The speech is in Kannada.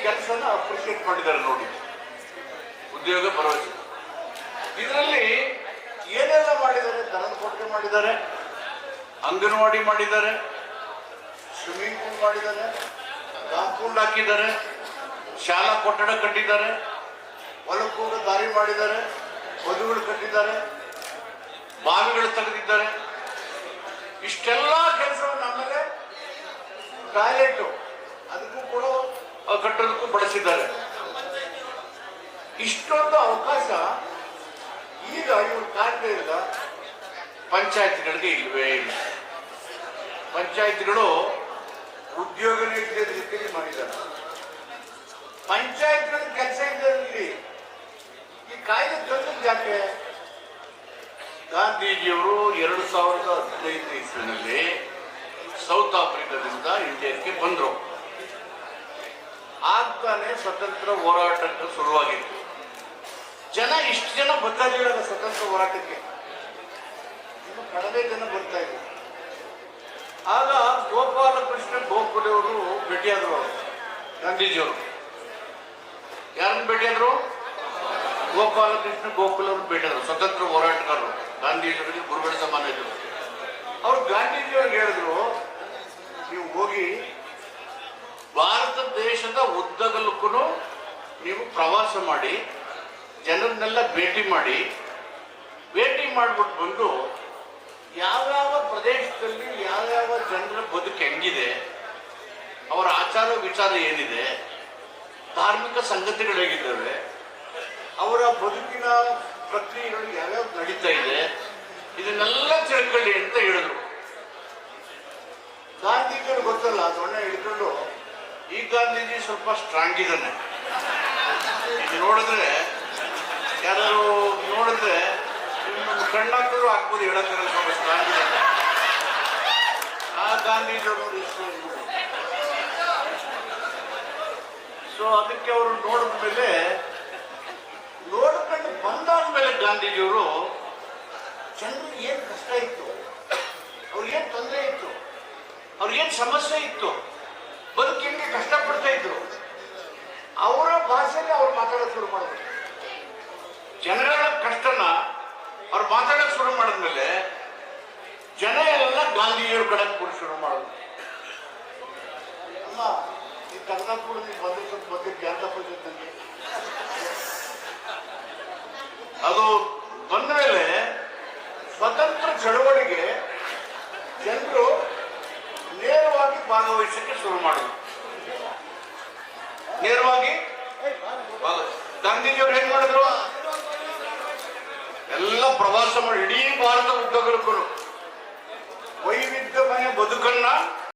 ಕೆಲಸನ ಅಪ್ರಿಷಿಯೇಟ್ ಮಾಡಿದ್ದಾರೆ ನೋಡಿ. ಉದ್ಯೋಗ ಭರವಸೆ ಇದರಲ್ಲಿ ಏನೆಲ್ಲ ಮಾಡಿದ್ದಾರೆ? ದನದ ಕೊಟ್ಟಿಗೆ ಮಾಡಿದ್ದಾರೆ, ಅಂಗನವಾಡಿ ಮಾಡಿದ್ದಾರೆ, ಸ್ವಿಮ್ಮಿಂಗ್ ಪೂಲ್ ಮಾಡಿದ್ದಾರೆ, ಕಾಂಪೌಂಡ್ ಹಾಕಿದ್ದಾರೆ, ಶಾಲಾ ಕೊಠಡ ಕಟ್ಟಿದ್ದಾರೆ, ಹೊಲಕ್ಕೆ ಹೋಗೋ ದಾರಿ ಮಾಡಿದ್ದಾರೆ, ಮದುವೆಗಳು ಕಟ್ಟಿದ್ದಾರೆ, ಬಾವಿಗಳು ತೆಗೆದಿದ್ದಾರೆ. ಇಷ್ಟೆಲ್ಲ ಕೆಲಸವನ್ನು ಆಮೇಲೆ ಟಾಯ್ಲೆಟ್ ಅದಕ್ಕೂ ಕೂಡ ಕಟ್ಟೋದಕ್ಕೂ ಬಳಸಿದ್ದಾರೆ. ಇಷ್ಟೊಂದು ಅವಕಾಶ ಈಗ ಇವರು ಕಾಣ್ತಾ ಇಲ್ಲ. ಪಂಚಾಯತ್ಗಳಿಗೆ ಇಲ್ವೇ ಇಲ್ಲ. ಪಂಚಾಯತ್ಗಳು ಉದ್ಯೋಗ ನೀಡಿದ ರೀತಿಯಲ್ಲಿ ಮಾಡಿದ್ದಾರೆ. ಪಂಚಾಯತ್ಗಳ ಕೆಲಸ ಇದ್ದಲ್ಲಿ ಈ ಕಾಯ್ದೆ ತಂದದ್ದು ಯಾಕೆ? ಗಾಂಧೀಜಿಯವರು 2015 ಇಸ್ವಿನಲ್ಲಿ ಸೌತ್ ಆಫ್ರಿಕಾದಿಂದ ಇಂಡಿಯಾಕ್ಕೆ ಬಂದರು. ಆಗ್ತಾನೆ ಸ್ವತಂತ್ರ ಹೋರಾಟಕ್ಕೆ ಶುರುವಾಗಿತ್ತು. ಇಷ್ಟು ಜನ ಬರ್ತಾ ಇರಲಿಲ್ಲ ಸ್ವತಂತ್ರ ಹೋರಾಟಕ್ಕೆ, ಇನ್ನು ಕಡಿಮೆ ಜನ ಬರ್ತಾ ಇದ್ರು. ಆಗ ಗೋಪಾಲಕೃಷ್ಣ ಗೋಖಲೆ ಅವರು ಭೇಟಿಯಾದರು. ಅವರು ಗಾಂಧೀಜಿಯವರು ಯಾರನ್ನು ಭೇಟಿಯಾದ್ರು? ಗೋಪಾಲಕೃಷ್ಣ ಗೋಖಲೆ ಅವರು ಭೇಟಿಯಾದರು. ಸ್ವತಂತ್ರ ಹೋರಾಟಗಾರರು, ಗಾಂಧೀಜಿಯವರಿಗೆ ಗುರುಗಳ ಸಮಾನ ಇದ್ರು. ಅವರು ಗಾಂಧೀಜಿಯವ್ರಿಗೆ ಹೇಳಿದ್ರು, ನೀವು ಹೋಗಿ ಭಾರತ ದೇಶದ ಉದ್ದಗಲಕ್ಕೂ ನೀವು ಪ್ರವಾಸ ಮಾಡಿ, ಜನರನ್ನೆಲ್ಲ ಭೇಟಿ ಮಾಡಿಬಿಟ್ಟು ಬಂದು ಯಾವ್ಯಾವ ಪ್ರದೇಶದಲ್ಲಿ ಯಾವ್ಯಾವ ಜನರ ಬದುಕು ಹೆಂಗಿದೆ, ಅವರ ಆಚಾರ ವಿಚಾರ ಏನಿದೆ, ಧಾರ್ಮಿಕ ಸಂಗತಿಗಳು ಹೇಗಿದ್ದಾವೆ, ಅವರ ಬದುಕಿನ ಪ್ರಕ್ರಿಯೆಗಳು ಯಾವ್ಯಾವ ನಡೀತಾ ಇದೆ, ಇದನ್ನೆಲ್ಲ ತಿಳ್ಕೊಳ್ಳಿ ಅಂತ ಹೇಳಿದ್ರು. ಗಾಂಧೀಜಿಯವರು ಗೊತ್ತಲ್ಲ, ದೊಣ್ಣೆ ಹಿಡ್ಕೊಂಡು ಈ ಗಾಂಧೀಜಿ ಸ್ವಲ್ಪ ಸ್ಟ್ರಾಂಗ್ ಇದ್ದಾನೆ. ಇದು ನೋಡಿದ್ರೆ ಯಾರು ನೋಡಿದ್ರೆ ಕಣ್ಣಾಕರು ಹಾಕ್ಬೋದು, ಹೇಳಕ್ಕಾಗಲ್ಲ, ಸ್ವಲ್ಪ ಸ್ಟ್ರಾಂಗ್ ಇದೆ. ಆ ಗಾಂಧೀಜಿಯವರು ಸೊ ಅದಕ್ಕೆ ಅವರು ನೋಡಿದ್ಮೇಲೆ ನೋಡ್ಕೊಂಡು ಬಂದಾದ್ಮೇಲೆ ಗಾಂಧೀಜಿಯವರು ಜನರಿಗೆ ಏನು ಕಷ್ಟ ಇತ್ತು, ಅವ್ರಿಗೇನು ತೊಂದರೆ ಇತ್ತು, ಅವ್ರಿಗೇನು ಸಮಸ್ಯೆ ಇತ್ತು, ಬದುಕು ಹೆಂಗೆ ಕಷ್ಟಪಡ್ತಾ ಇದ್ರು, ಅವರ ಭಾಷೆಯಲ್ಲಿ ಅವ್ರು ಮಾತಾಡೋಕೆ ಶುರು ಮಾಡಿದ್ರು. ಜನಗಳ ಕಷ್ಟನ ಅವ್ರು ಮಾತಾಡೋಕೆ ಶುರು ಮಾಡಿದ್ಮೇಲೆ ಜನ ಎಲ್ಲ ಗಾಂಧೀಜಿಯವ್ರ ಕಡೆ ಕೂಡ ಶುರು ಮಾಡಿದ್ರು. ಅಮ್ಮ ಈ ಕರ್ನಾಟಕದ ನೀವು ಬಂದ ಸ್ವಲ್ಪ ಬಗ್ಗೆ ಜ್ಞಾನ ಪಂಚಾಯತ್ ಅದು ಬಂದ ಮೇಲೆ ಸ್ವತಂತ್ರ ಚಳವಳಿಗೆ ಜನರು ನೇರವಾಗಿ ಭಾಗವಹಿಸಕ್ಕೆ ಶುರು ಮಾಡಿದ್ರು. ನೇರವಾಗಿ ಗಾಂಧೀಜಿಯವರು ಏನ್ ಮಾಡಿದ್ರು? ಎಲ್ಲ ಪ್ರವಾಸ ಮಾಡಿ ಇಡೀ ಭಾರತ ಉದ್ದಗಲಕ್ಕೂ ವೈವಿಧ್ಯಮಯ ಬದುಕನ್ನ